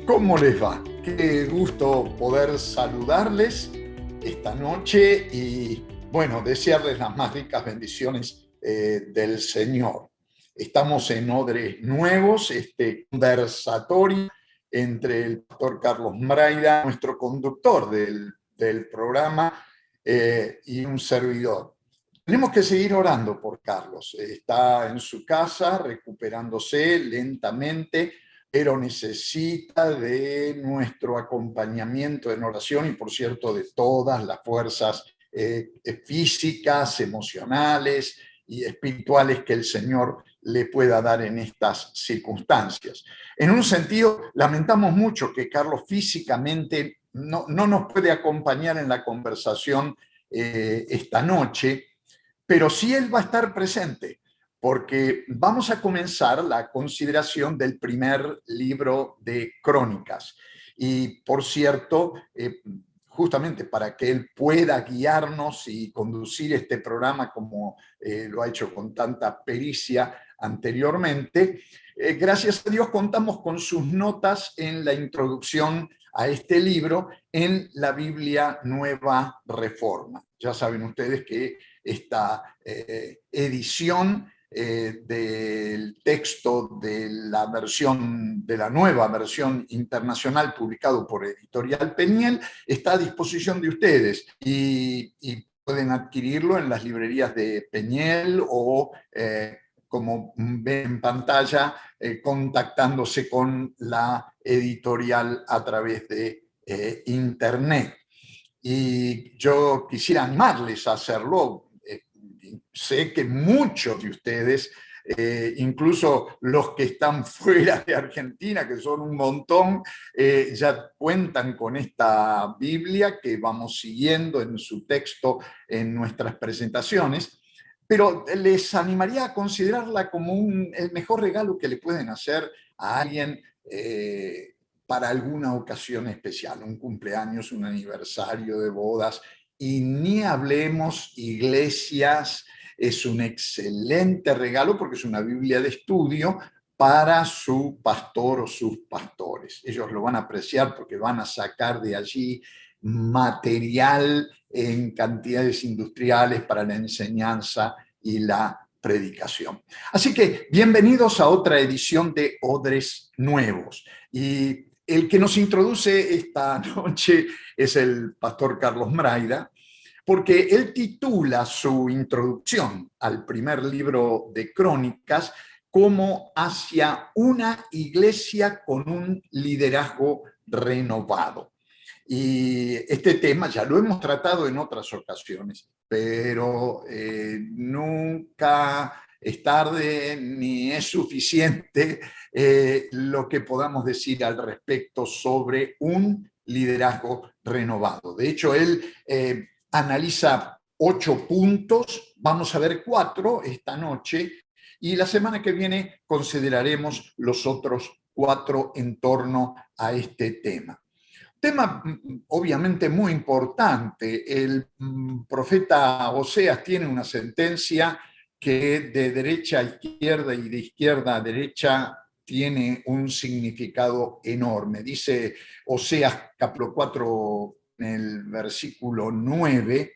¿Cómo les va? Qué gusto poder saludarles esta noche y, bueno, desearles las más ricas bendiciones del Señor. Estamos en Odres Nuevos, este conversatorio entre el pastor Carlos Mraida, nuestro conductor del programa, y un servidor. Tenemos que seguir orando por Carlos. Está en su casa recuperándose lentamente, pero necesita de nuestro acompañamiento en oración y, por cierto, de todas las fuerzas físicas, emocionales y espirituales que el Señor le pueda dar en estas circunstancias. En un sentido, lamentamos mucho que Carlos físicamente no nos puede acompañar en la conversación esta noche, pero sí él va a estar presente, porque vamos a comenzar la consideración del primer libro de Crónicas. Y por cierto, justamente para que él pueda guiarnos y conducir este programa como lo ha hecho con tanta pericia anteriormente, gracias a Dios contamos con sus notas en la introducción a este libro en la Biblia Nueva Reforma. Ya saben ustedes que esta edición del texto de la nueva versión internacional publicado por Editorial Peniel está a disposición de ustedes y pueden adquirirlo en las librerías de Peniel o como ven en pantalla, contactándose con la editorial a través de internet. Y yo quisiera animarles a hacerlo. Sé que muchos de ustedes, incluso los que están fuera de Argentina, que son un montón, ya cuentan con esta Biblia que vamos siguiendo en su texto en nuestras presentaciones, pero les animaría a considerarla como el mejor regalo que le pueden hacer a alguien para alguna ocasión especial, un cumpleaños, un aniversario de bodas, y ni hablemos iglesias. Es un excelente regalo porque es una Biblia de estudio para su pastor o sus pastores. Ellos lo van a apreciar porque van a sacar de allí material en cantidades industriales para la enseñanza y la predicación. Así que bienvenidos a otra edición de Odres Nuevos. Y el que nos introduce esta noche es el pastor Carlos Mraida, porque él titula su introducción al primer libro de Crónicas como Hacia una iglesia con un liderazgo renovado. Y este tema ya lo hemos tratado en otras ocasiones, pero nunca es tarde ni es suficiente lo que podamos decir al respecto sobre un liderazgo renovado. De hecho, él analiza 8 puntos, vamos a ver 4 esta noche, y la semana que viene consideraremos los otros 4 en torno a este tema. Tema obviamente muy importante. El profeta Oseas tiene una sentencia que de derecha a izquierda y de izquierda a derecha tiene un significado enorme. Dice Oseas capítulo 4 en el versículo 9,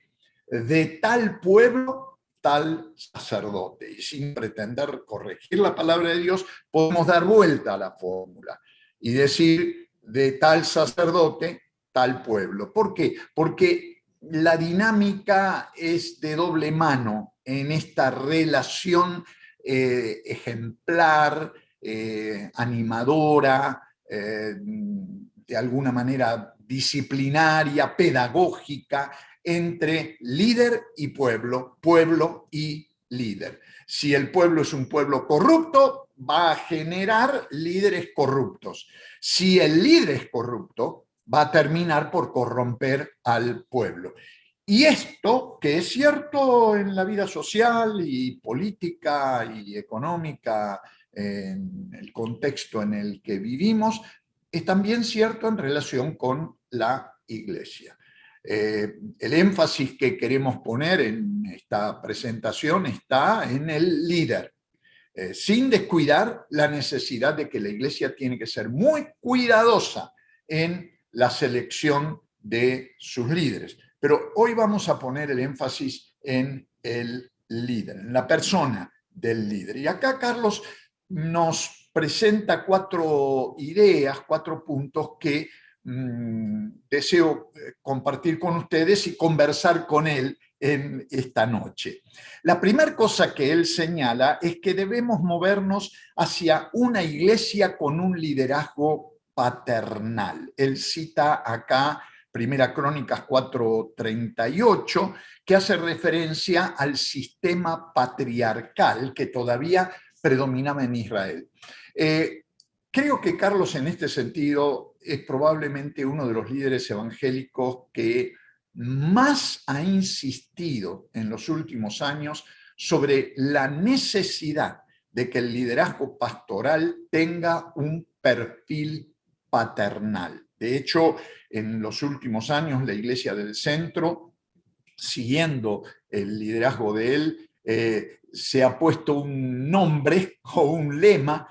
de tal pueblo, tal sacerdote. Y sin pretender corregir la palabra de Dios, podemos dar vuelta a la fórmula y decir de tal sacerdote, tal pueblo. ¿Por qué? Porque la dinámica es de doble mano en esta relación ejemplar, animadora, de alguna manera disciplinaria, pedagógica, entre líder y pueblo, pueblo y líder. Si el pueblo es un pueblo corrupto, va a generar líderes corruptos. Si el líder es corrupto, va a terminar por corromper al pueblo. Y esto, que es cierto en la vida social y política y económica, en el contexto en el que vivimos, es también cierto en relación con la iglesia. El énfasis que queremos poner en esta presentación está en el líder. sin descuidar la necesidad de que la Iglesia tiene que ser muy cuidadosa en la selección de sus líderes. Pero hoy vamos a poner el énfasis en el líder, en la persona del líder. Y acá Carlos nos presenta 4 ideas, 4 puntos que deseo compartir con ustedes y conversar con él en esta noche. La primera cosa que él señala es que debemos movernos hacia una iglesia con un liderazgo paternal. Él cita acá Primera Crónicas 4:38, que hace referencia al sistema patriarcal que todavía predominaba en Israel. Creo que Carlos, en este sentido, es probablemente uno de los líderes evangélicos que más ha insistido en los últimos años sobre la necesidad de que el liderazgo pastoral tenga un perfil paternal. De hecho, en los últimos años, la Iglesia del Centro, siguiendo el liderazgo de él, se ha puesto un nombre o un lema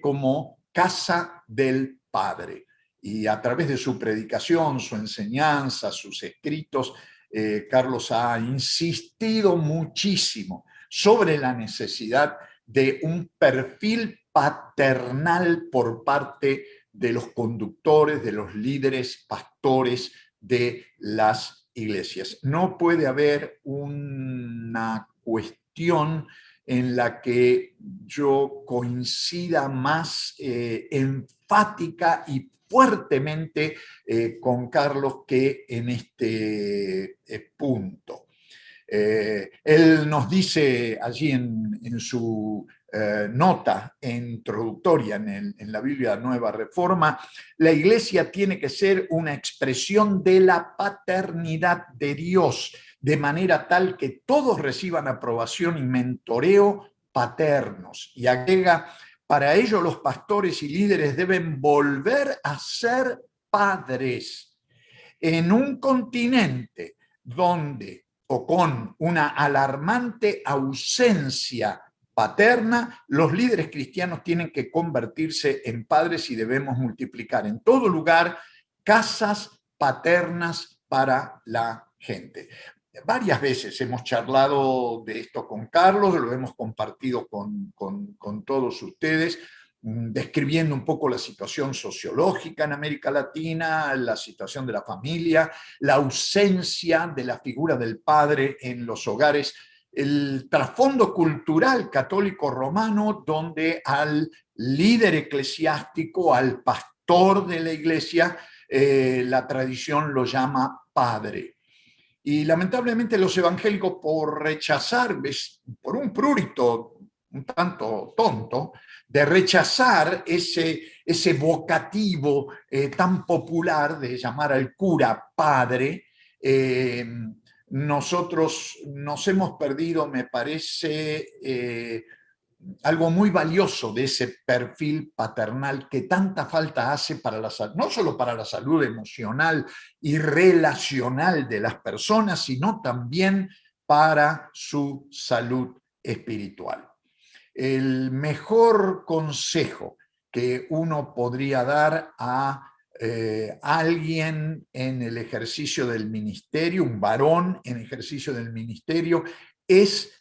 como Casa del Padre. Y a través de su predicación, su enseñanza, sus escritos, Carlos ha insistido muchísimo sobre la necesidad de un perfil paternal por parte de los conductores, de los líderes, pastores de las iglesias. No puede haber una cuestión en la que yo coincida más enfática y fuertemente con Carlos que en este punto. Él nos dice allí en su nota introductoria en la Biblia Nueva Reforma, la Iglesia tiene que ser una expresión de la paternidad de Dios, de manera tal que todos reciban aprobación y mentoreo paternos. Y agrega, para ello los pastores y líderes deben volver a ser padres en un continente donde o con una alarmante ausencia paterna, los líderes cristianos tienen que convertirse en padres y debemos multiplicar en todo lugar casas paternas para la gente. Varias veces hemos charlado de esto con Carlos, lo hemos compartido con todos ustedes, describiendo un poco la situación sociológica en América Latina, la situación de la familia, la ausencia de la figura del padre en los hogares, el trasfondo cultural católico romano, donde al líder eclesiástico, al pastor de la iglesia, la tradición lo llama padre. Y lamentablemente los evangélicos, por rechazar, por un prurito un tanto tonto, de rechazar ese vocativo tan popular de llamar al cura padre, nosotros nos hemos perdido, me parece, algo muy valioso de ese perfil paternal que tanta falta hace para la salud, no solo para la salud emocional y relacional de las personas, sino también para su salud espiritual. El mejor consejo que uno podría dar a alguien en el ejercicio del ministerio, un varón en ejercicio del ministerio, es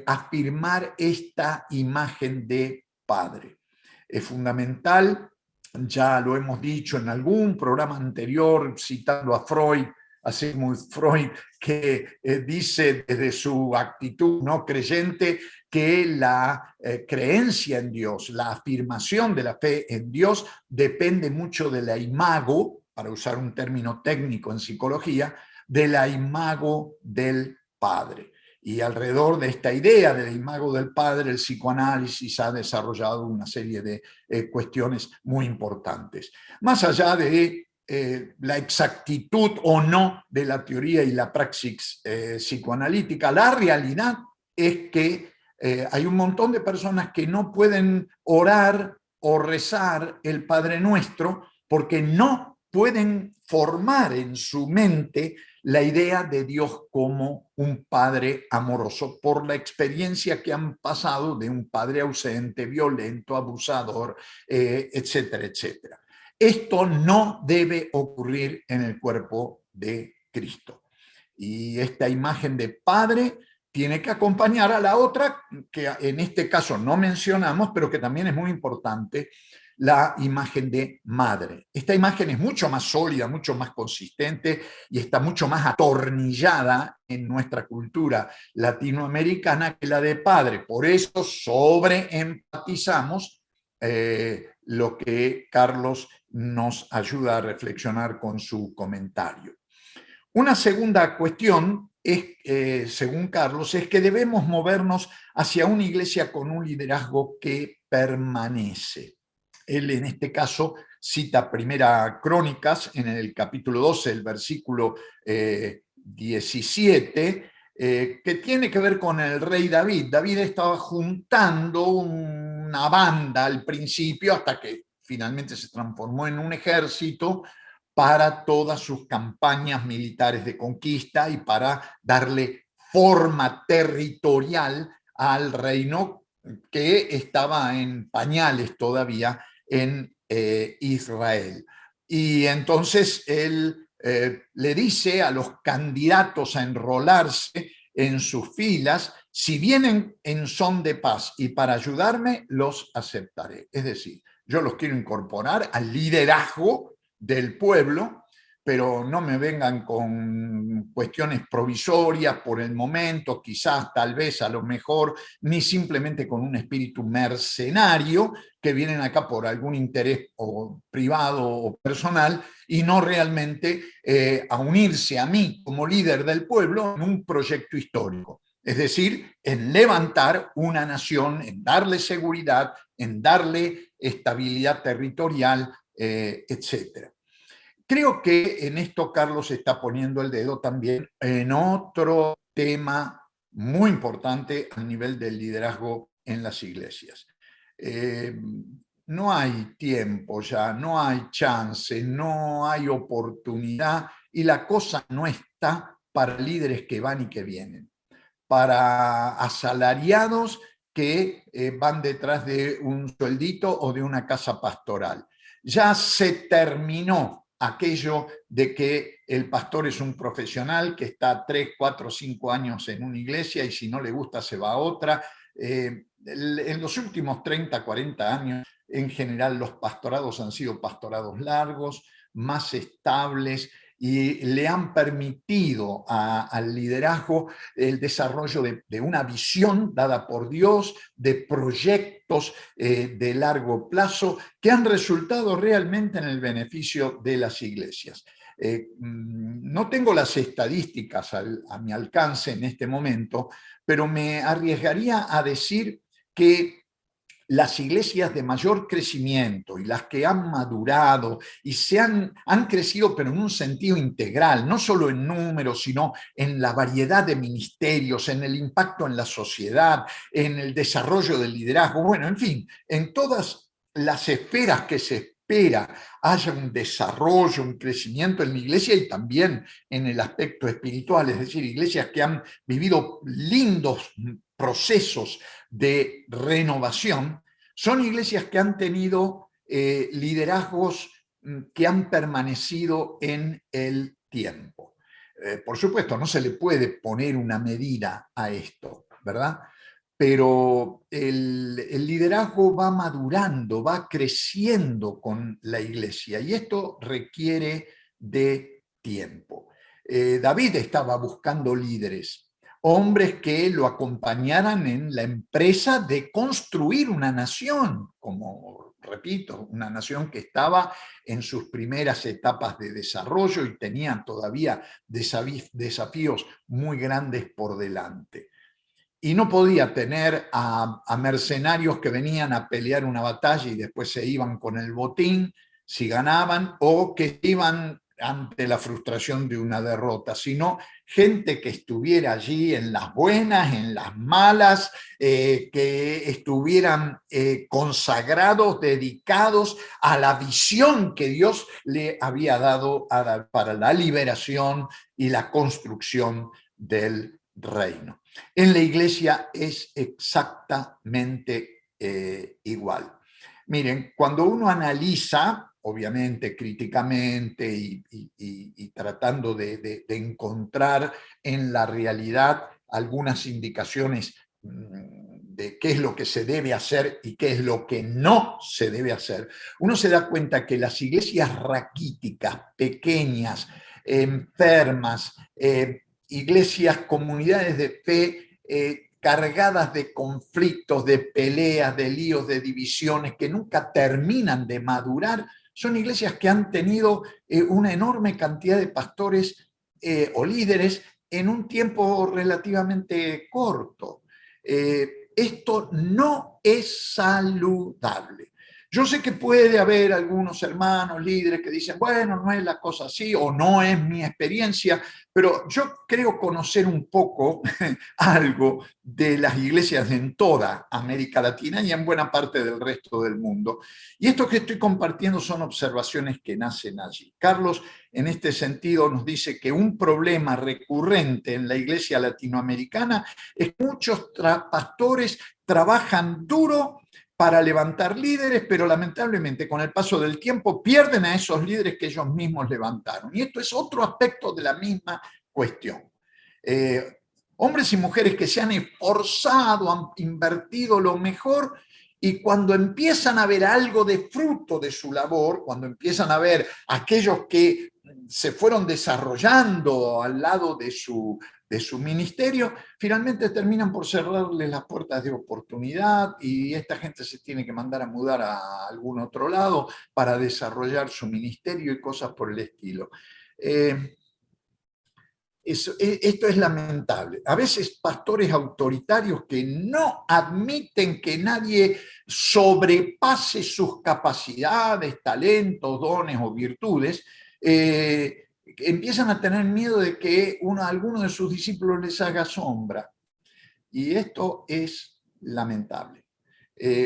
afirmar esta imagen de padre. Es fundamental, ya lo hemos dicho en algún programa anterior, citando a Freud, a Sigmund Freud, que dice desde su actitud no creyente que la creencia en Dios, la afirmación de la fe en Dios depende mucho de la imago, para usar un término técnico en psicología, de la imago del padre. Y alrededor de esta idea de la imago del padre, el psicoanálisis ha desarrollado una serie de cuestiones muy importantes. Más allá de la exactitud o no de la teoría y la praxis psicoanalítica, la realidad es que hay un montón de personas que no pueden orar o rezar el Padre Nuestro porque no pueden formar en su mente la idea de Dios como un padre amoroso por la experiencia que han pasado de un padre ausente, violento, abusador, etcétera, etcétera. Esto no debe ocurrir en el cuerpo de Cristo. Y esta imagen de padre tiene que acompañar a la otra, que en este caso no mencionamos, pero que también es muy importante, la imagen de madre. Esta imagen es mucho más sólida, mucho más consistente y está mucho más atornillada en nuestra cultura latinoamericana que la de padre. Por eso sobreenfatizamos lo que Carlos nos ayuda a reflexionar con su comentario. Una segunda cuestión, según Carlos, es que debemos movernos hacia una iglesia con un liderazgo que permanece. Él en este caso cita Primera Crónicas en el capítulo 12, el versículo 17, que tiene que ver con el rey David. David estaba juntando una banda al principio hasta que finalmente se transformó en un ejército para todas sus campañas militares de conquista y para darle forma territorial al reino que estaba en pañales todavía en Israel. Y entonces él le dice a los candidatos a enrolarse en sus filas: si vienen en son de paz y para ayudarme, los aceptaré. Es decir, yo los quiero incorporar al liderazgo del pueblo, pero no me vengan con cuestiones provisorias por el momento, quizás, tal vez, a lo mejor, ni simplemente con un espíritu mercenario que vienen acá por algún interés o privado o personal y no realmente a unirse a mí como líder del pueblo en un proyecto histórico. Es decir, en levantar una nación, en darle seguridad, en darle estabilidad territorial, etcétera. Creo que en esto Carlos está poniendo el dedo también en otro tema muy importante a nivel del liderazgo en las iglesias. No hay tiempo ya, no hay chance, no hay oportunidad y la cosa no está para líderes que van y que vienen, para asalariados que van detrás de un sueldito o de una casa pastoral. Ya se terminó aquello de que el pastor es un profesional que está 3, 4, 5 años en una iglesia y si no le gusta se va a otra. En los últimos 30, 40 años, en general, los pastorados han sido pastorados largos, más estables, y le han permitido al liderazgo el desarrollo de una visión dada por Dios, de proyectos de largo plazo que han resultado realmente en el beneficio de las iglesias. No tengo las estadísticas a mi alcance en este momento, pero me arriesgaría a decir que las iglesias de mayor crecimiento y las que han madurado y han crecido, pero en un sentido integral, no solo en números, sino en la variedad de ministerios, en el impacto en la sociedad, en el desarrollo del liderazgo, bueno, en fin, en todas las esferas que se espera haya un desarrollo, un crecimiento en la iglesia y también en el aspecto espiritual, es decir, iglesias que han vivido lindos procesos de renovación, son iglesias que han tenido liderazgos que han permanecido en el tiempo. Por supuesto, no se le puede poner una medida a esto, ¿verdad? Pero el liderazgo va madurando, va creciendo con la iglesia y esto requiere de tiempo. David estaba buscando líderes, hombres que lo acompañaran en la empresa de construir una nación, como repito, una nación que estaba en sus primeras etapas de desarrollo y tenía todavía desafíos muy grandes por delante. Y no podía tener a mercenarios que venían a pelear una batalla y después se iban con el botín si ganaban, o que iban ante la frustración de una derrota, sino gente que estuviera allí en las buenas, en las malas, que estuvieran consagrados, dedicados a la visión que Dios le había dado para la liberación y la construcción del reino. En la iglesia es exactamente igual. Miren, cuando uno analiza, obviamente críticamente y tratando de encontrar en la realidad algunas indicaciones de qué es lo que se debe hacer y qué es lo que no se debe hacer, uno se da cuenta que las iglesias raquíticas, pequeñas, enfermas, iglesias, comunidades de fe, cargadas de conflictos, de peleas, de líos, de divisiones que nunca terminan de madurar, son iglesias que han tenido una enorme cantidad de pastores o líderes en un tiempo relativamente corto. Esto no es saludable. Yo sé que puede haber algunos hermanos, líderes que dicen, bueno, no es la cosa así o no es mi experiencia, pero yo creo conocer un poco algo de las iglesias en toda América Latina y en buena parte del resto del mundo. Y esto que estoy compartiendo son observaciones que nacen allí. Carlos, en este sentido, nos dice que un problema recurrente en la iglesia latinoamericana es que muchos pastores trabajan duro para levantar líderes, pero lamentablemente con el paso del tiempo pierden a esos líderes que ellos mismos levantaron. Y esto es otro aspecto de la misma cuestión. Hombres y mujeres que se han esforzado, han invertido lo mejor, y cuando empiezan a ver algo de fruto de su labor, cuando empiezan a ver aquellos que se fueron desarrollando al lado de su ministerio, finalmente terminan por cerrarles las puertas de oportunidad y esta gente se tiene que mandar a mudar a algún otro lado para desarrollar su ministerio y cosas por el estilo. Esto es lamentable. A veces pastores autoritarios que no admiten que nadie sobrepase sus capacidades, talentos, dones o virtudes, empiezan a tener miedo de que alguno de sus discípulos les haga sombra. Y esto es lamentable.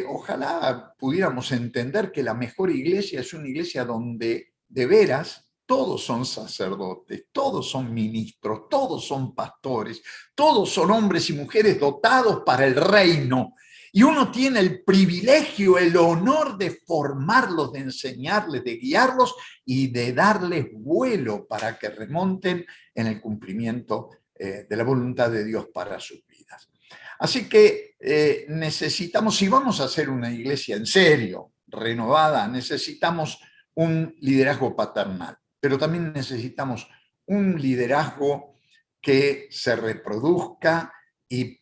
Ojalá pudiéramos entender que la mejor iglesia es una iglesia donde de veras todos son sacerdotes, todos son ministros, todos son pastores, todos son hombres y mujeres dotados para el reino. Y uno tiene el privilegio, el honor de formarlos, de enseñarles, de guiarlos y de darles vuelo para que remonten en el cumplimiento de la voluntad de Dios para sus vidas. Así que necesitamos, si vamos a hacer una iglesia en serio, renovada, necesitamos un liderazgo paternal, pero también necesitamos un liderazgo que se reproduzca y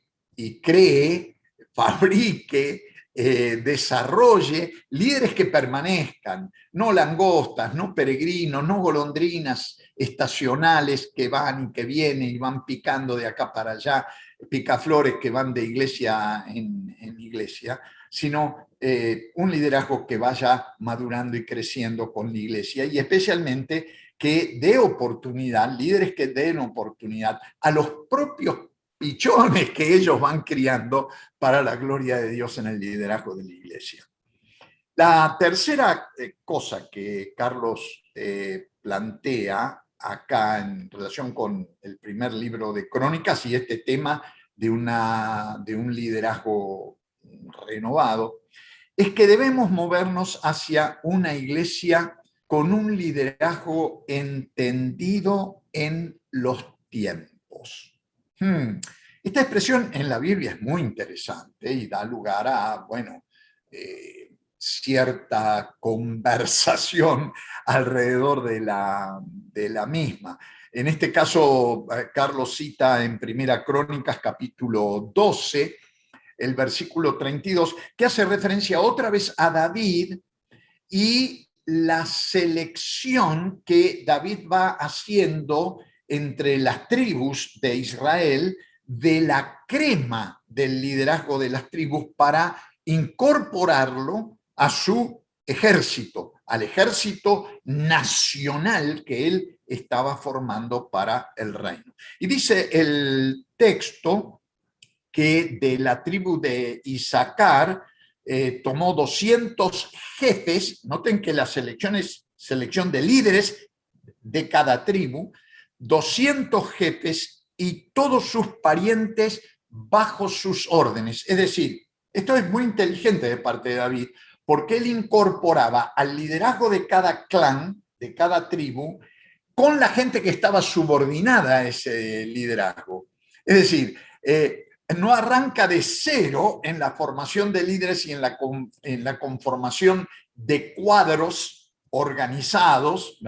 cree, fabrique, desarrolle líderes que permanezcan, no langostas, no peregrinos, no golondrinas estacionales que van y que vienen y van picando de acá para allá, picaflores que van de iglesia en iglesia, sino un liderazgo que vaya madurando y creciendo con la iglesia y especialmente que dé oportunidad, líderes que den oportunidad a los propios pichones que ellos van criando para la gloria de Dios en el liderazgo de la iglesia. La tercera cosa que Carlos plantea acá en relación con el primer libro de Crónicas y este tema de un liderazgo renovado, es que debemos movernos hacia una iglesia con un liderazgo entendido en los tiempos. Esta expresión en la Biblia es muy interesante y da lugar a, bueno, cierta conversación alrededor de la misma. En este caso, Carlos cita en Primera Crónicas, capítulo 12, el versículo 32, que hace referencia otra vez a David y la selección que David va haciendo entre las tribus de Israel de la crema del liderazgo de las tribus para incorporarlo a su ejército, al ejército nacional que él estaba formando para el reino. Y dice el texto que de la tribu de Isaacar tomó 200 jefes, noten que la selección es selección de líderes de cada tribu, 200 jefes y todos sus parientes bajo sus órdenes. Es decir, esto es muy inteligente de parte de David, porque él incorporaba al liderazgo de cada clan, de cada tribu, con la gente que estaba subordinada a ese liderazgo. Es decir, no arranca de cero en la formación de líderes y en la conformación de cuadros organizados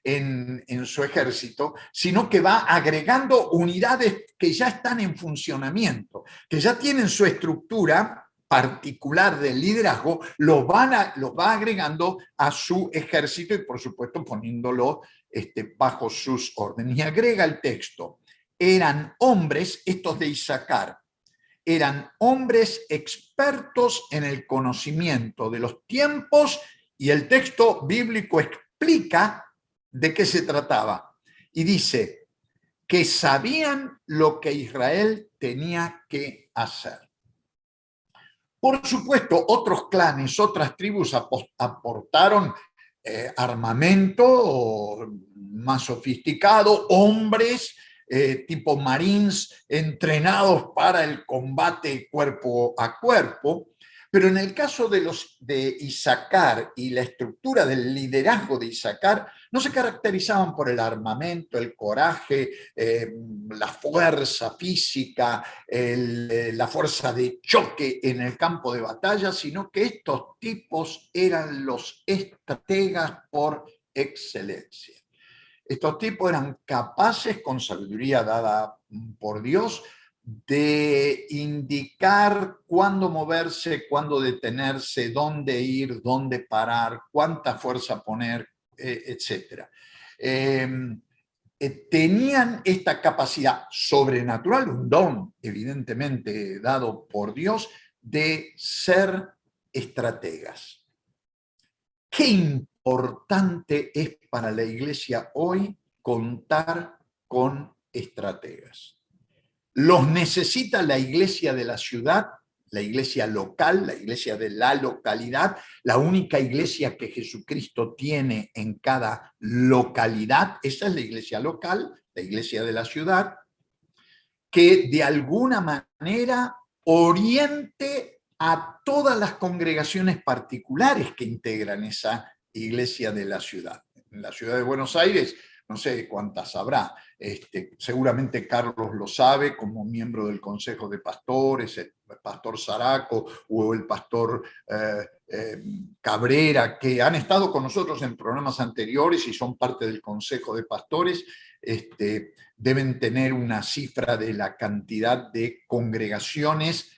en su ejército, sino que va agregando unidades que ya están en funcionamiento, que ya tienen su estructura particular del liderazgo, lo va agregando a su ejército y por supuesto poniéndolo bajo sus órdenes. Y agrega el texto, eran hombres, estos de Isaacar, eran hombres expertos en el conocimiento de los tiempos, y el texto bíblico explica de qué se trataba. Y dice que sabían lo que Israel tenía que hacer. Por supuesto, otros clanes, otras tribus aportaron armamento más sofisticado, hombres tipo marines entrenados para el combate cuerpo a cuerpo, pero en el caso de los de Isaacar y la estructura del liderazgo de Isaacar, no se caracterizaban por el armamento, el coraje, la fuerza física, la fuerza de choque en el campo de batalla, sino que estos tipos eran los estrategas por excelencia. Estos tipos eran capaces, con sabiduría dada por Dios, de indicar cuándo moverse, cuándo detenerse, dónde ir, dónde parar, cuánta fuerza poner, etc. Tenían esta capacidad sobrenatural, un don evidentemente dado por Dios, de ser estrategas. Qué importante es para la iglesia hoy contar con estrategas. Los necesita la iglesia de la ciudad, la iglesia local, la iglesia de la localidad, la única iglesia que Jesucristo tiene en cada localidad. Esa es la iglesia local, la iglesia de la ciudad, que de alguna manera oriente a todas las congregaciones particulares que integran esa iglesia de la ciudad. En la ciudad de Buenos Aires, no sé cuántas habrá, seguramente Carlos lo sabe como miembro del Consejo de Pastores, el pastor Zaraco o el pastor Cabrera, que han estado con nosotros en programas anteriores y son parte del Consejo de Pastores, deben tener una cifra de la cantidad de congregaciones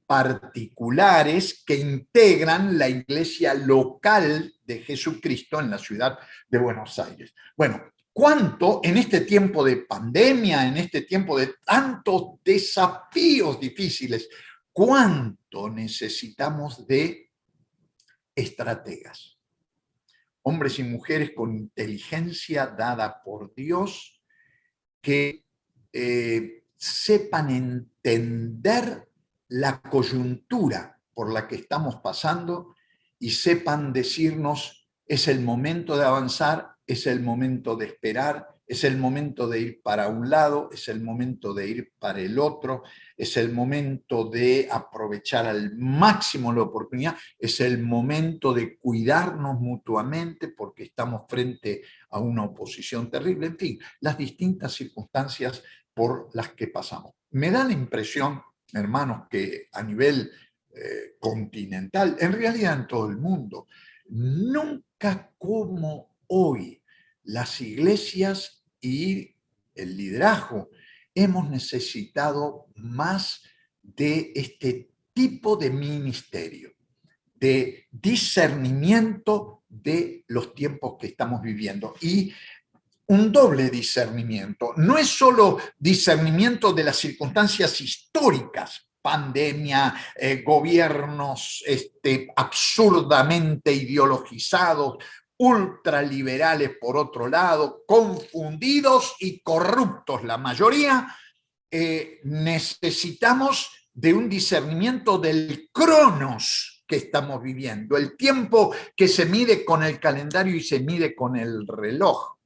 particulares que integran la iglesia local de Jesucristo en la ciudad de Buenos Aires. Bueno, ¿cuánto en este tiempo de pandemia, en este tiempo de tantos desafíos difíciles, cuánto necesitamos de estrategas? Hombres y mujeres con inteligencia dada por Dios que sepan entender la coyuntura por la que estamos pasando y sepan decirnos, es el momento de avanzar, es el momento de esperar, es el momento de ir para un lado, es el momento de ir para el otro, es el momento de aprovechar al máximo la oportunidad, es el momento de cuidarnos mutuamente porque estamos frente a una oposición terrible, en fin, las distintas circunstancias por las que pasamos. Me da la impresión, hermanos, que a nivel continental, en realidad en todo el mundo, nunca como hoy las iglesias y el liderazgo hemos necesitado más de este tipo de ministerio, de discernimiento de los tiempos que estamos viviendo. Y un doble discernimiento. No es solo discernimiento de las circunstancias históricas pandemia, gobiernos absurdamente ideologizados, ultraliberales por otro lado, confundidos y corruptos la mayoría, necesitamos de un discernimiento del cronos que estamos viviendo, el tiempo que se mide con el calendario y se mide con el reloj.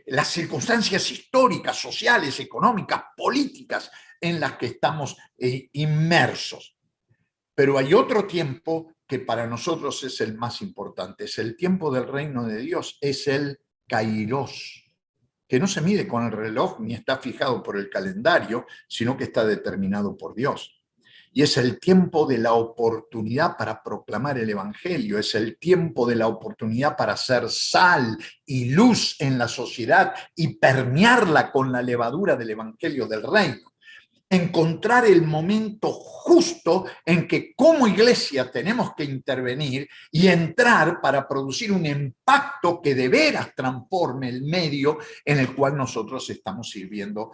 Las circunstancias históricas, sociales, económicas, políticas en las que estamos inmersos. Pero hay otro tiempo que para nosotros es el más importante, es el tiempo del reino de Dios, es el kairos, que no se mide con el reloj ni está fijado por el calendario, sino que está determinado por Dios. Y es el tiempo de la oportunidad para proclamar el evangelio, es el tiempo de la oportunidad para ser sal y luz en la sociedad y permearla con la levadura del evangelio del reino. Encontrar el momento justo en que como iglesia tenemos que intervenir y entrar para producir un impacto que de veras transforme el medio en el cual nosotros estamos sirviendo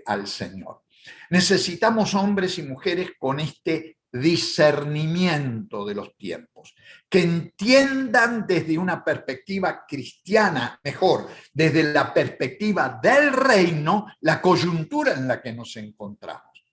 al Señor. Necesitamos hombres y mujeres con este discernimiento de los tiempos, que entiendan desde una perspectiva cristiana, mejor, desde la perspectiva del reino, la coyuntura en la que nos encontramos,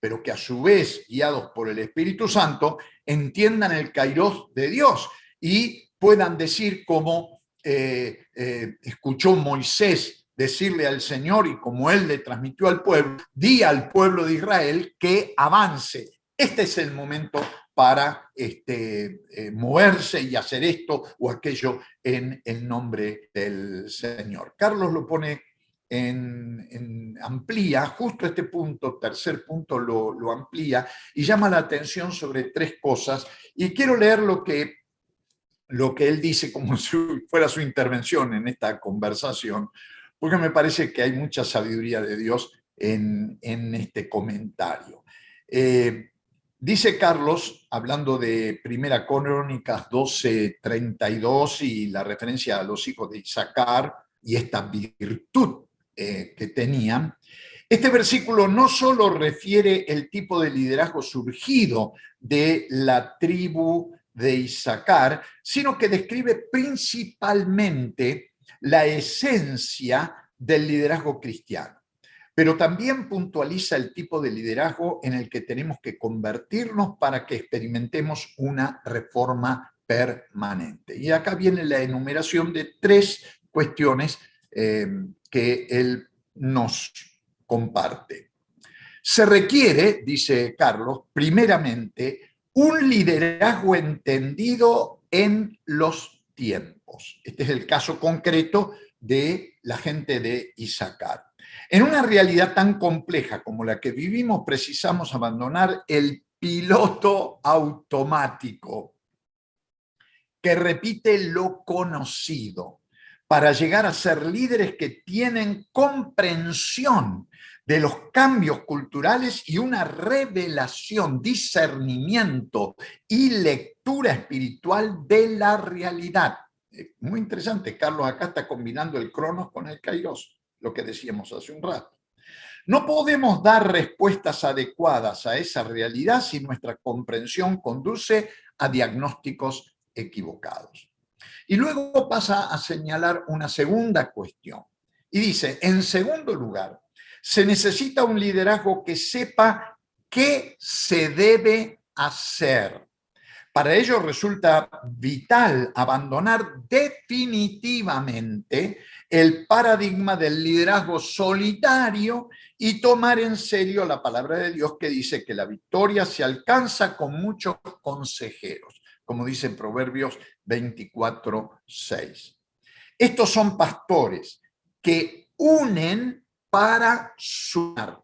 pero que a su vez, guiados por el Espíritu Santo, entiendan el kairos de Dios y puedan decir como escuchó Moisés decirle al Señor y como él le transmitió al pueblo, di al pueblo de Israel que avance. Este es el momento para moverse y hacer esto o aquello en el nombre del Señor. Carlos lo pone amplía, justo este punto, tercer punto lo amplía y llama la atención sobre tres cosas. Y quiero leer lo que él dice como si fuera su intervención en esta conversación, porque me parece que hay mucha sabiduría de Dios en este comentario. Dice Carlos, hablando de Primera Crónicas 12:32 y la referencia a los hijos de Isaacar y esta virtud que tenían, este versículo no solo refiere el tipo de liderazgo surgido de la tribu de Isaacar, sino que describe principalmente la esencia del liderazgo cristiano. Pero también puntualiza el tipo de liderazgo en el que tenemos que convertirnos para que experimentemos una reforma permanente. Y acá viene la enumeración de tres cuestiones que él nos comparte. Se requiere, dice Carlos, primeramente, un liderazgo entendido en los tiempos. Este es el caso concreto de la gente de Isaacar. En una realidad tan compleja como la que vivimos, precisamos abandonar el piloto automático que repite lo conocido para llegar a ser líderes que tienen comprensión de los cambios culturales y una revelación, discernimiento y lectura espiritual de la realidad. Muy interesante, Carlos acá está combinando el cronos con el kairos, lo que decíamos hace un rato. No podemos dar respuestas adecuadas a esa realidad si nuestra comprensión conduce a diagnósticos equivocados. Y luego pasa a señalar una segunda cuestión. Y dice, en segundo lugar, se necesita un liderazgo que sepa qué se debe hacer. Para ello resulta vital abandonar definitivamente el paradigma del liderazgo solitario y tomar en serio la palabra de Dios que dice que la victoria se alcanza con muchos consejeros, como dice en Proverbios 24:6. Estos son pastores que unen para sumar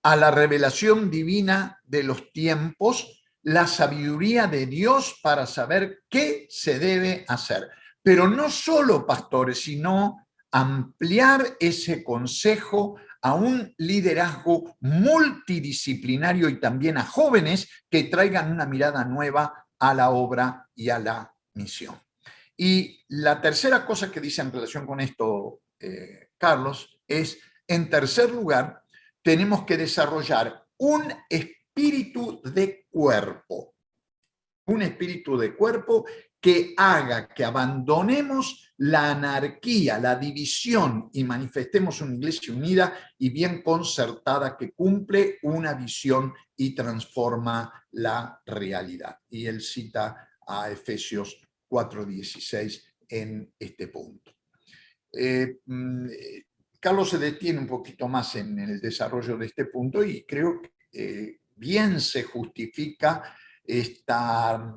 a la revelación divina de los tiempos, la sabiduría de Dios para saber qué se debe hacer. Pero no solo pastores, sino ampliar ese consejo a un liderazgo multidisciplinario y también a jóvenes que traigan una mirada nueva a la obra y a la misión. Y la tercera cosa que dice en relación con esto, Carlos, es, en tercer lugar, tenemos que desarrollar un espíritu de cuerpo. Un espíritu de cuerpo que haga que abandonemos la anarquía, la división y manifestemos una iglesia unida y bien concertada que cumple una visión y transforma la realidad. Y él cita a Efesios 4:16 en este punto. Carlos se detiene un poquito más en el desarrollo de este punto y creo que bien se justifica esta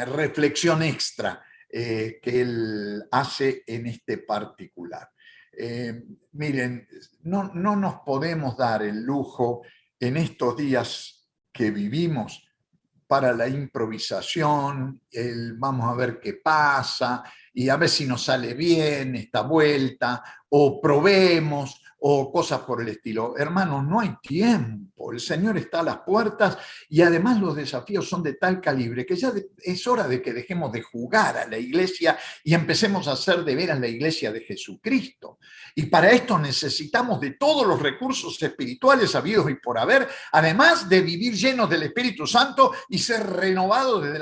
reflexión extra que él hace en este particular. Miren, no nos podemos dar el lujo en estos días que vivimos para la improvisación, vamos a ver qué pasa, y a ver si nos sale bien esta vuelta, o probemos, o cosas por el estilo. Hermanos, no hay tiempo, el Señor está a las puertas y además los desafíos son de tal calibre que ya es hora de que dejemos de jugar a la iglesia y empecemos a hacer de veras la iglesia de Jesucristo. Y para esto necesitamos de todos los recursos espirituales habidos y por haber, además de vivir llenos del Espíritu Santo y ser renovados desde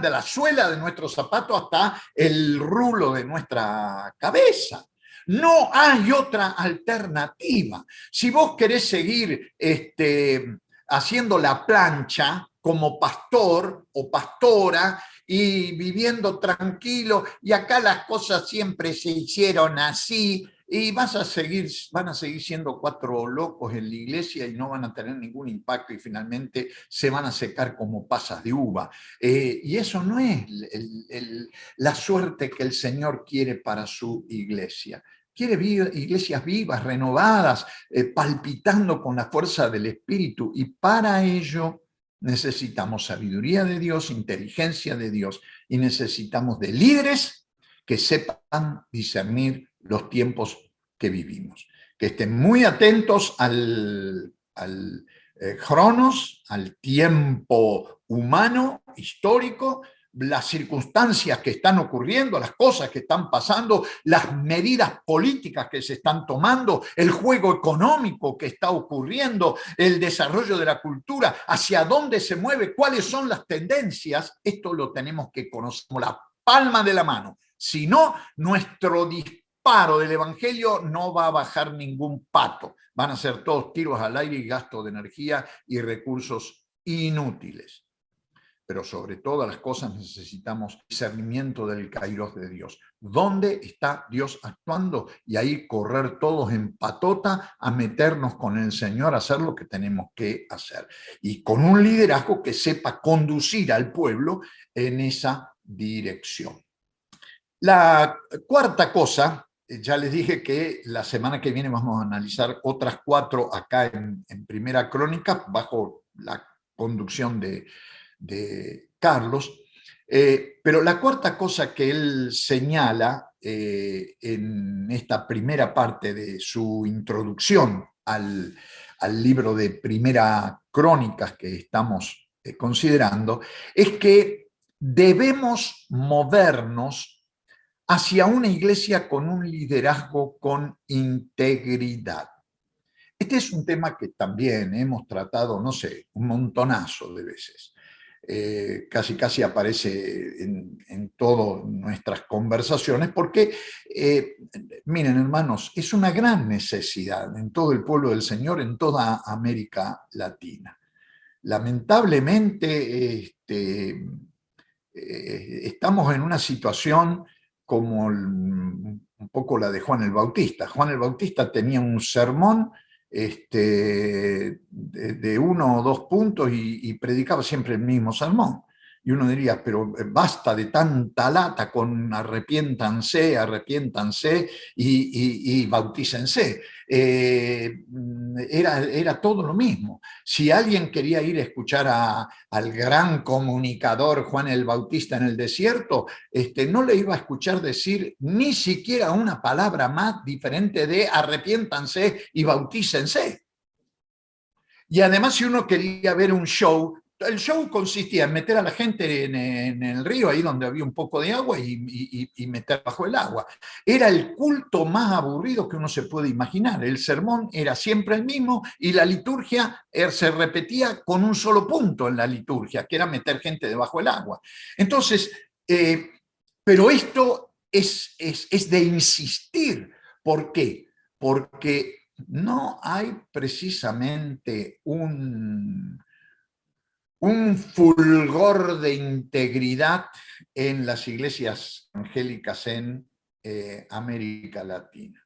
de la suela de nuestro zapato hasta el rulo de nuestra cabeza. No hay otra alternativa. Si vos querés seguir haciendo la plancha como pastor o pastora y viviendo tranquilo, y acá las cosas siempre se hicieron así, y van a seguir siendo 4 locos en la iglesia y no van a tener ningún impacto y finalmente se van a secar como pasas de uva. Y eso no es la suerte que el Señor quiere para su iglesia. Quiere iglesias vivas, renovadas, palpitando con la fuerza del Espíritu, y para ello necesitamos sabiduría de Dios, inteligencia de Dios, y necesitamos de líderes que sepan discernir los tiempos que vivimos, que estén muy atentos al cronos, al tiempo humano, histórico, las circunstancias que están ocurriendo, las cosas que están pasando, las medidas políticas que se están tomando, el juego económico que está ocurriendo, el desarrollo de la cultura, hacia dónde se mueve, cuáles son las tendencias. Esto lo tenemos que conocer como la palma de la mano. Si no, nuestro disparo del evangelio no va a bajar ningún pato. Van a ser todos tiros al aire y gasto de energía y recursos inútiles. Pero sobre todas las cosas necesitamos discernimiento del kairos de Dios. ¿Dónde está Dios actuando? Y ahí correr todos en patota a meternos con el Señor, a hacer lo que tenemos que hacer. Y con un liderazgo que sepa conducir al pueblo en esa dirección. La cuarta cosa, ya les dije que la semana que viene vamos a analizar otras 4 acá en Primera Crónica, bajo la conducción de Carlos, pero la cuarta cosa que él señala en esta primera parte de su introducción al libro de Primera Crónicas que estamos considerando, es que debemos movernos hacia una iglesia con un liderazgo con integridad. Este es un tema que también hemos tratado, no sé, un montonazo de veces. Casi aparece en todas nuestras conversaciones, porque, miren hermanos, es una gran necesidad en todo el pueblo del Señor, en toda América Latina. Lamentablemente, estamos en una situación como un poco la de Juan el Bautista. Juan el Bautista tenía un sermón de 1 o 2 puntos y predicaba siempre el mismo sermón. Y uno diría, pero basta de tanta lata con arrepiéntanse, arrepiéntanse y bautícense. Era todo lo mismo. Si alguien quería ir a escuchar al gran comunicador Juan el Bautista en el desierto, no le iba a escuchar decir ni siquiera una palabra más diferente de arrepiéntanse y bautícense. Y además, si uno quería ver un show, el show consistía en meter a la gente en el río, ahí donde había un poco de agua, y meter bajo el agua. Era el culto más aburrido que uno se puede imaginar. El sermón era siempre el mismo y la liturgia se repetía con un solo punto en la liturgia, que era meter gente debajo del agua. Entonces, pero esto es de insistir. ¿Por qué? Porque no hay precisamente un fulgor de integridad en las iglesias evangélicas en América Latina.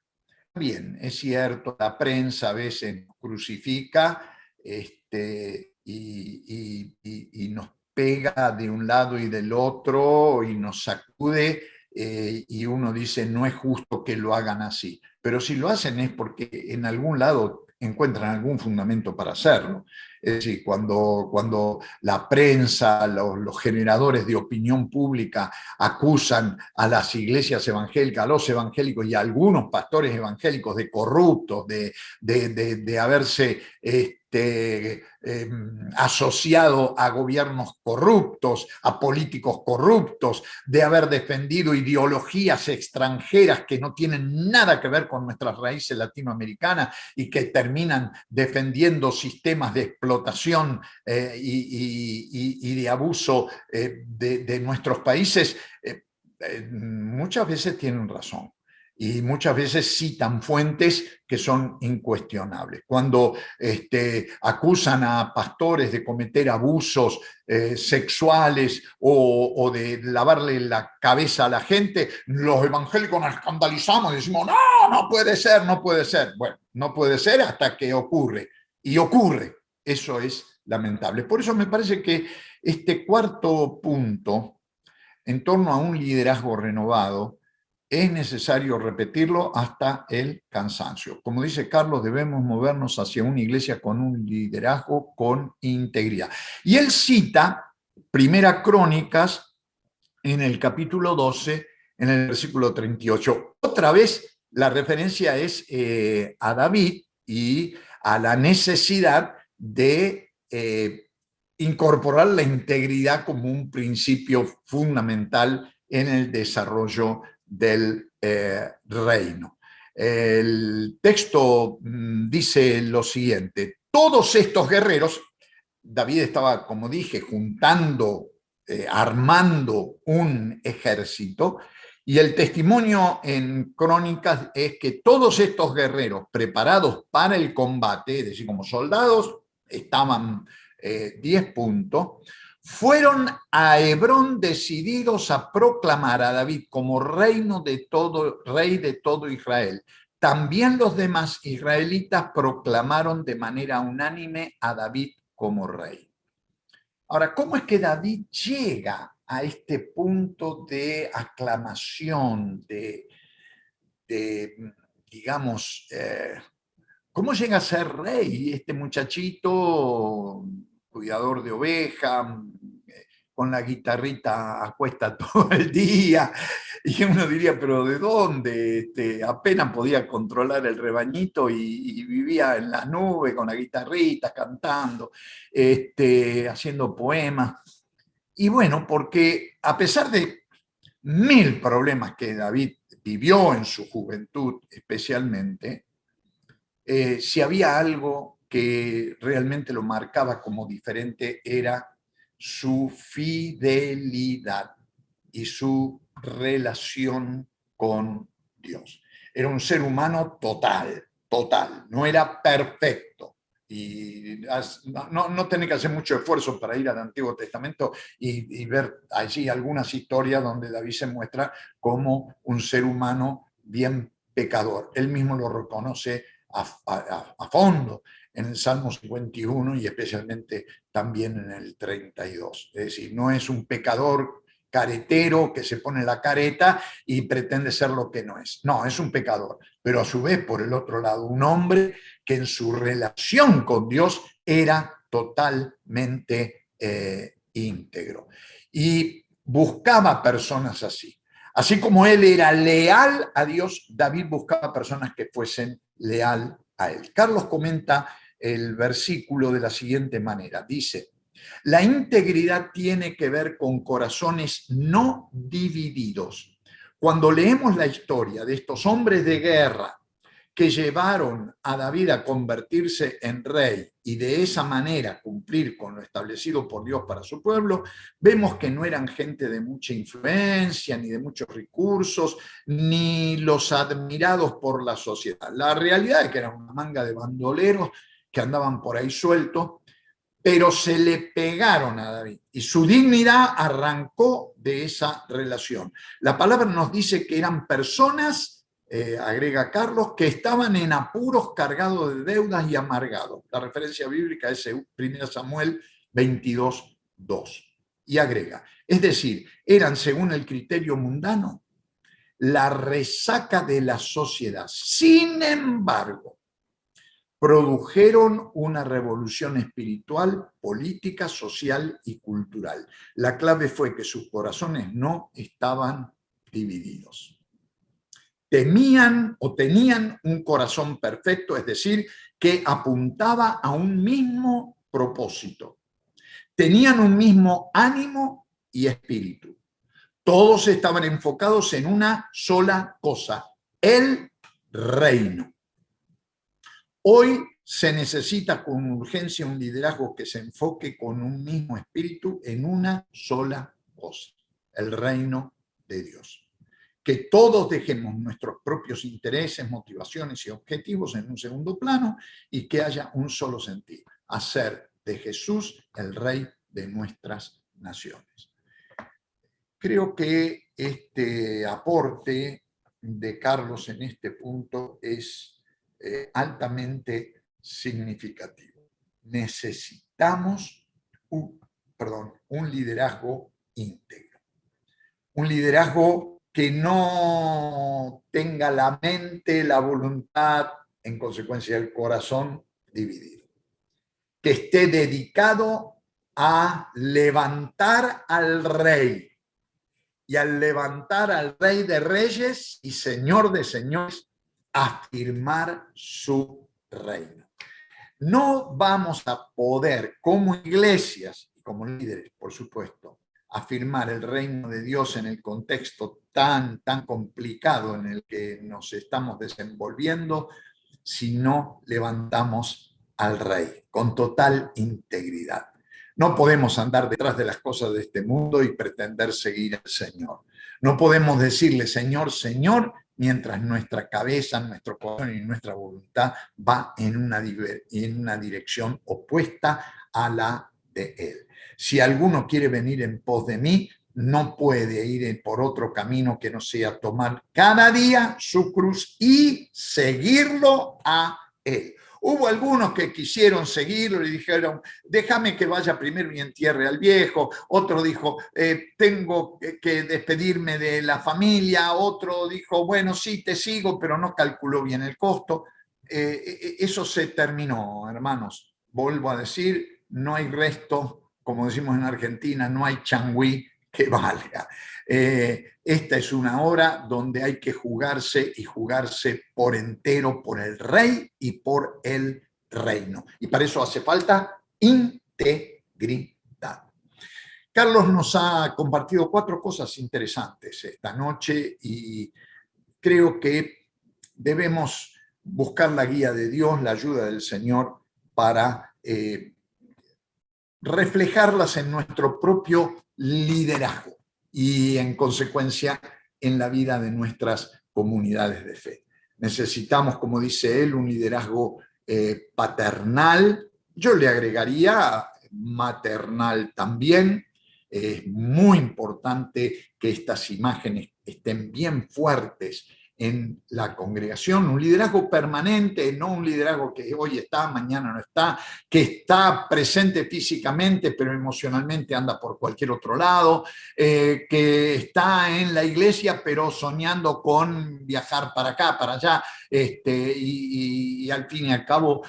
Bien, es cierto, la prensa a veces nos crucifica y nos pega de un lado y del otro y nos sacude, y uno dice, no es justo que lo hagan así. Pero si lo hacen es porque en algún lado encuentran algún fundamento para hacerlo. Es decir, cuando la prensa, los generadores de opinión pública acusan a las iglesias evangélicas, a los evangélicos y a algunos pastores evangélicos de corruptos, de haberse asociado a gobiernos corruptos, a políticos corruptos, de haber defendido ideologías extranjeras que no tienen nada que ver con nuestras raíces latinoamericanas y que terminan defendiendo sistemas de explotación y de abuso de nuestros países, muchas veces tienen razón. Y muchas veces citan fuentes que son incuestionables. Cuando acusan a pastores de cometer abusos sexuales o de lavarle la cabeza a la gente, los evangélicos nos escandalizamos y decimos, no, no puede ser, no puede ser. Bueno, no puede ser hasta que ocurre. Y ocurre. Eso es lamentable. Por eso me parece que este cuarto punto, en torno a un liderazgo renovado, es necesario repetirlo hasta el cansancio. Como dice Carlos, debemos movernos hacia una iglesia con un liderazgo con integridad. Y él cita Primera Crónicas en el capítulo 12, en el versículo 38. Otra vez la referencia es a David y a la necesidad de incorporar la integridad como un principio fundamental en el desarrollo del reino. El texto dice lo siguiente: todos estos guerreros, David estaba, como dije, juntando, armando un ejército, y el testimonio en Crónicas es que todos estos guerreros preparados para el combate, es decir, como soldados, estaban 10 puntos, fueron a Hebrón decididos a proclamar a David como rey de todo Israel. También los demás israelitas proclamaron de manera unánime a David como rey. Ahora, ¿cómo es que David llega a este punto de aclamación, digamos, cómo llega a ser rey este muchachito, cuidador de oveja, con la guitarrita a cuesta todo el día? Y uno diría, pero ¿de dónde? Apenas podía controlar el rebañito y vivía en la nube con la guitarrita, cantando, haciendo poemas. Y bueno, porque a pesar de 1000 problemas que David vivió en su juventud especialmente, si había algo que realmente lo marcaba como diferente, era su fidelidad y su relación con Dios. Era un ser humano total, no era perfecto. Y no tenés que hacer mucho esfuerzo para ir al Antiguo Testamento y ver allí algunas historias donde David se muestra como un ser humano bien pecador. Él mismo lo reconoce a fondo en el Salmo 51 y especialmente también en el 32. Es decir, no es un pecador caretero que se pone la careta y pretende ser lo que no es. No, es un pecador, pero a su vez, por el otro lado, un hombre que en su relación con Dios era totalmente íntegro. Y buscaba personas así. Así como él era leal a Dios, David buscaba personas que fuesen leal a él. Carlos comenta el versículo de la siguiente manera. Dice: La integridad tiene que ver con corazones no divididos. Cuando leemos la historia de estos hombres de guerra que llevaron a David a convertirse en rey y de esa manera cumplir con lo establecido por Dios para su pueblo, vemos que no eran gente de mucha influencia, ni de muchos recursos, ni los admirados por la sociedad. La realidad es que eran una manga de bandoleros que andaban por ahí sueltos, pero se le pegaron a David y su dignidad arrancó de esa relación. La palabra nos dice que eran personas, agrega Carlos, que estaban en apuros, cargados de deudas y amargados. La referencia bíblica es 1 Samuel 22:2. Y agrega, es decir, eran, según el criterio mundano, la resaca de la sociedad. Sin embargo, produjeron una revolución espiritual, política, social y cultural. La clave fue que sus corazones no estaban divididos. Temían o tenían un corazón perfecto, es decir, que apuntaba a un mismo propósito. Tenían un mismo ánimo y espíritu. Todos estaban enfocados en una sola cosa, el reino. Hoy se necesita con urgencia un liderazgo que se enfoque con un mismo espíritu en una sola cosa, el reino de Dios. Que todos dejemos nuestros propios intereses, motivaciones y objetivos en un segundo plano y que haya un solo sentido, hacer de Jesús el Rey de nuestras naciones. Creo que este aporte de Carlos en este punto es altamente significativo. Necesitamos un liderazgo íntegro. Un liderazgo que no tenga la mente, la voluntad, en consecuencia el corazón dividido. Que esté dedicado a levantar al rey. Y al levantar al Rey de Reyes y Señor de Señores, afirmar su reino. No vamos a poder, como iglesias y como líderes, por supuesto, afirmar el reino de Dios en el contexto tan complicado en el que nos estamos desenvolviendo, si no levantamos al Rey con total integridad. No podemos andar detrás de las cosas de este mundo y pretender seguir al Señor. No podemos decirle Señor, Señor, mientras nuestra cabeza, nuestro corazón y nuestra voluntad va en una dirección opuesta a la de Él. Si alguno quiere venir en pos de mí, no puede ir por otro camino que no sea tomar cada día su cruz y seguirlo a Él. Hubo algunos que quisieron seguirlo y dijeron, déjame que vaya primero y entierre al viejo. Otro dijo, tengo que despedirme de la familia. Otro dijo, bueno, sí, te sigo, pero no calculó bien el costo. Eso se terminó, hermanos. Vuelvo a decir, no hay resto, como decimos en Argentina, no hay changüí que valga. Esta es una hora donde hay que jugarse y jugarse por entero por el rey y por el reino. Y para eso hace falta integridad. Carlos nos ha compartido 4 cosas interesantes esta noche y creo que debemos buscar la guía de Dios, la ayuda del Señor para reflejarlas en nuestro propio liderazgo y en consecuencia en la vida de nuestras comunidades de fe. Necesitamos, como dice él, un liderazgo paternal. Yo le agregaría maternal también. Es muy importante que estas imágenes estén bien fuertes en la congregación, un liderazgo permanente, no un liderazgo que hoy está, mañana no está, que está presente físicamente, pero emocionalmente anda por cualquier otro lado, que está en la iglesia, pero soñando con viajar para acá, para allá, y al fin y al cabo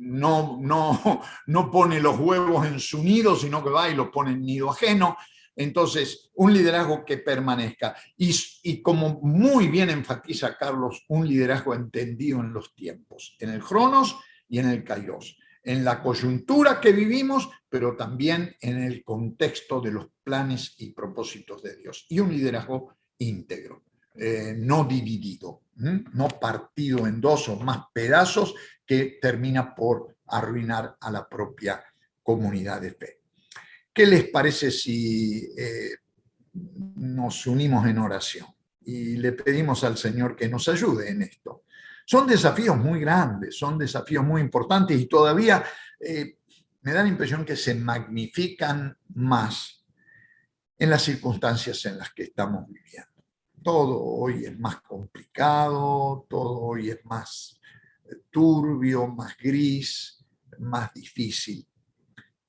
no pone los huevos en su nido, sino que va y los pone en nido ajeno. Entonces, un liderazgo que permanezca. Y como muy bien enfatiza Carlos, un liderazgo entendido en los tiempos, en el Cronos y en el Kairos. en la coyuntura que vivimos, pero también en el contexto de los planes y propósitos de Dios. Y un liderazgo íntegro, no dividido, no partido en dos o más pedazos que termina por arruinar a la propia comunidad de fe. ¿Qué les parece si nos unimos en oración y le pedimos al Señor que nos ayude en esto? Son desafíos muy grandes, son desafíos muy importantes y todavía me da la impresión que se magnifican más en las circunstancias en las que estamos viviendo. Todo hoy es más complicado, todo hoy es más turbio, más gris, más difícil.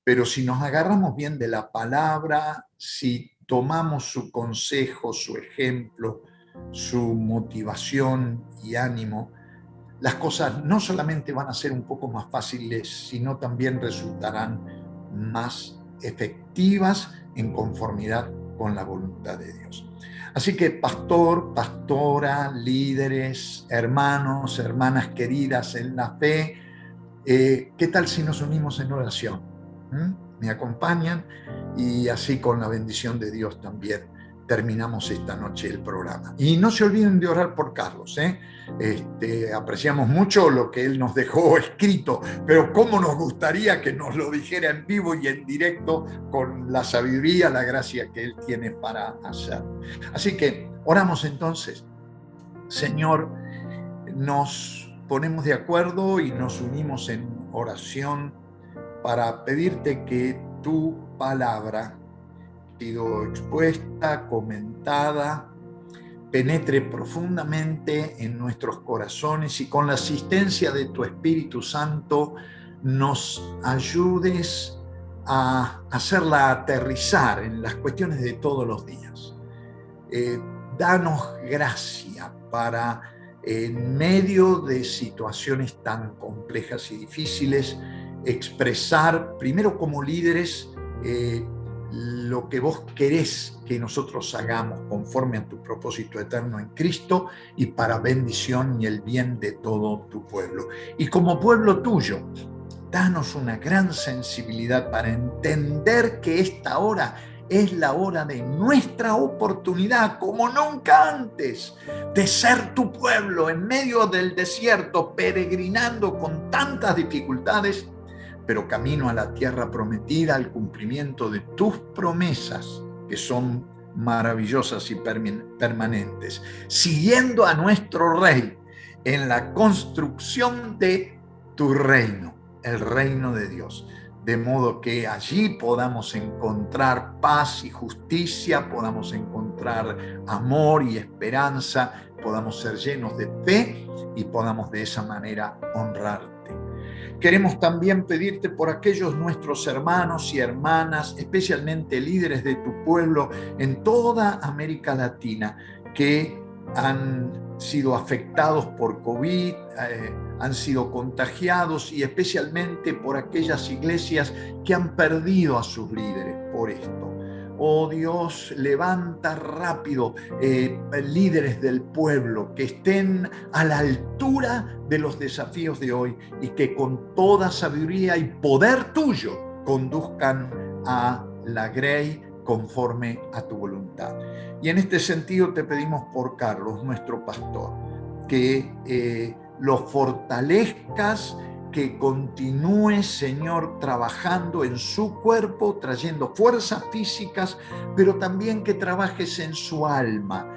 Pero si nos agarramos bien de la palabra, si tomamos su consejo, su ejemplo, su motivación y ánimo, las cosas no solamente van a ser un poco más fáciles, sino también resultarán más efectivas en conformidad con la voluntad de Dios. Así que pastor, pastora, líderes, hermanos, hermanas queridas en la fe, ¿qué tal si nos unimos en oración? Me acompañan y así con la bendición de Dios también terminamos esta noche el programa. Y no se olviden de orar por Carlos, apreciamos mucho lo que él nos dejó escrito, pero cómo nos gustaría que nos lo dijera en vivo y en directo con la sabiduría, la gracia que él tiene para hacerlo. Así que oramos entonces. Señor, nos ponemos de acuerdo y nos unimos en oración para pedirte que tu palabra ha sido expuesta, comentada, penetre profundamente en nuestros corazones y con la asistencia de tu Espíritu Santo nos ayudes a hacerla aterrizar en las cuestiones de todos los días. Danos gracia para, en medio de situaciones tan complejas y difíciles, expresar, primero como líderes, lo que vos querés que nosotros hagamos conforme a tu propósito eterno en Cristo y para bendición y el bien de todo tu pueblo. Y como pueblo tuyo, danos una gran sensibilidad para entender que esta hora es la hora de nuestra oportunidad, como nunca antes, de ser tu pueblo en medio del desierto, peregrinando con tantas dificultades, pero camino a la tierra prometida, al cumplimiento de tus promesas, que son maravillosas y permanentes, siguiendo a nuestro Rey en la construcción de tu reino, el reino de Dios, de modo que allí podamos encontrar paz y justicia, podamos encontrar amor y esperanza, podamos ser llenos de fe y podamos de esa manera honrarte. Queremos también pedirte por aquellos nuestros hermanos y hermanas, especialmente líderes de tu pueblo en toda América Latina, que han sido afectados por COVID, han sido contagiados, y especialmente por aquellas iglesias que han perdido a sus líderes por esto. Oh Dios, levanta rápido líderes del pueblo que estén a la altura de los desafíos de hoy y que con toda sabiduría y poder tuyo conduzcan a la grey conforme a tu voluntad. Y en este sentido te pedimos por Carlos, nuestro pastor, que lo fortalezcas, que continúe, Señor, trabajando en su cuerpo, trayendo fuerzas físicas, pero también que trabajes en su alma,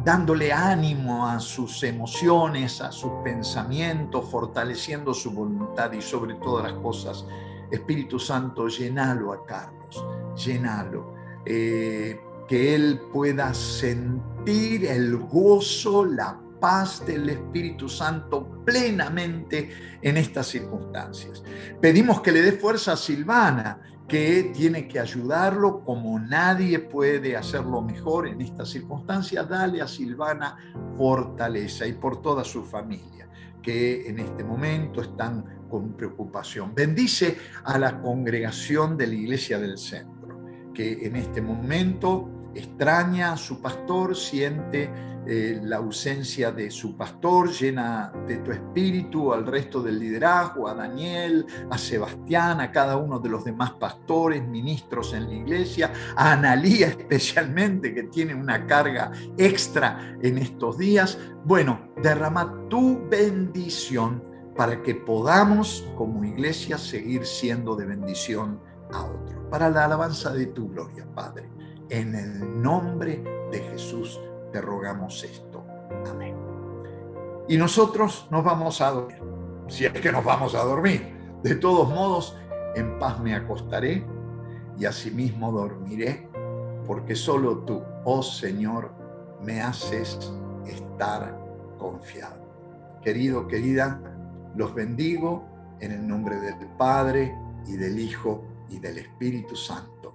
dándole ánimo a sus emociones, a sus pensamientos, fortaleciendo su voluntad y sobre todas las cosas, Espíritu Santo, llénalo a Carlos, llénalo, que él pueda sentir el gozo, la paz del Espíritu Santo plenamente en estas circunstancias. Pedimos que le dé fuerza a Silvana, que tiene que ayudarlo como nadie puede hacerlo mejor en estas circunstancias. Dale a Silvana fortaleza, y por toda su familia, que en este momento están con preocupación. Bendice a la congregación de la Iglesia del Centro, que en este momento extraña a su pastor, siente la ausencia de su pastor, llena de tu espíritu al resto del liderazgo, a Daniel, a Sebastián, a cada uno de los demás pastores, ministros en la iglesia, a Analía especialmente, que tiene una carga extra en estos días. Bueno, derrama tu bendición para que podamos como iglesia seguir siendo de bendición a otros, para la alabanza de tu gloria, Padre. En el nombre de Jesús te rogamos esto. Amén. Y nosotros nos vamos a dormir, si es que nos vamos a dormir. De todos modos, en paz me acostaré y asimismo dormiré, porque solo tú, oh Señor, me haces estar confiado. Querido, querida, los bendigo en el nombre del Padre y del Hijo y del Espíritu Santo.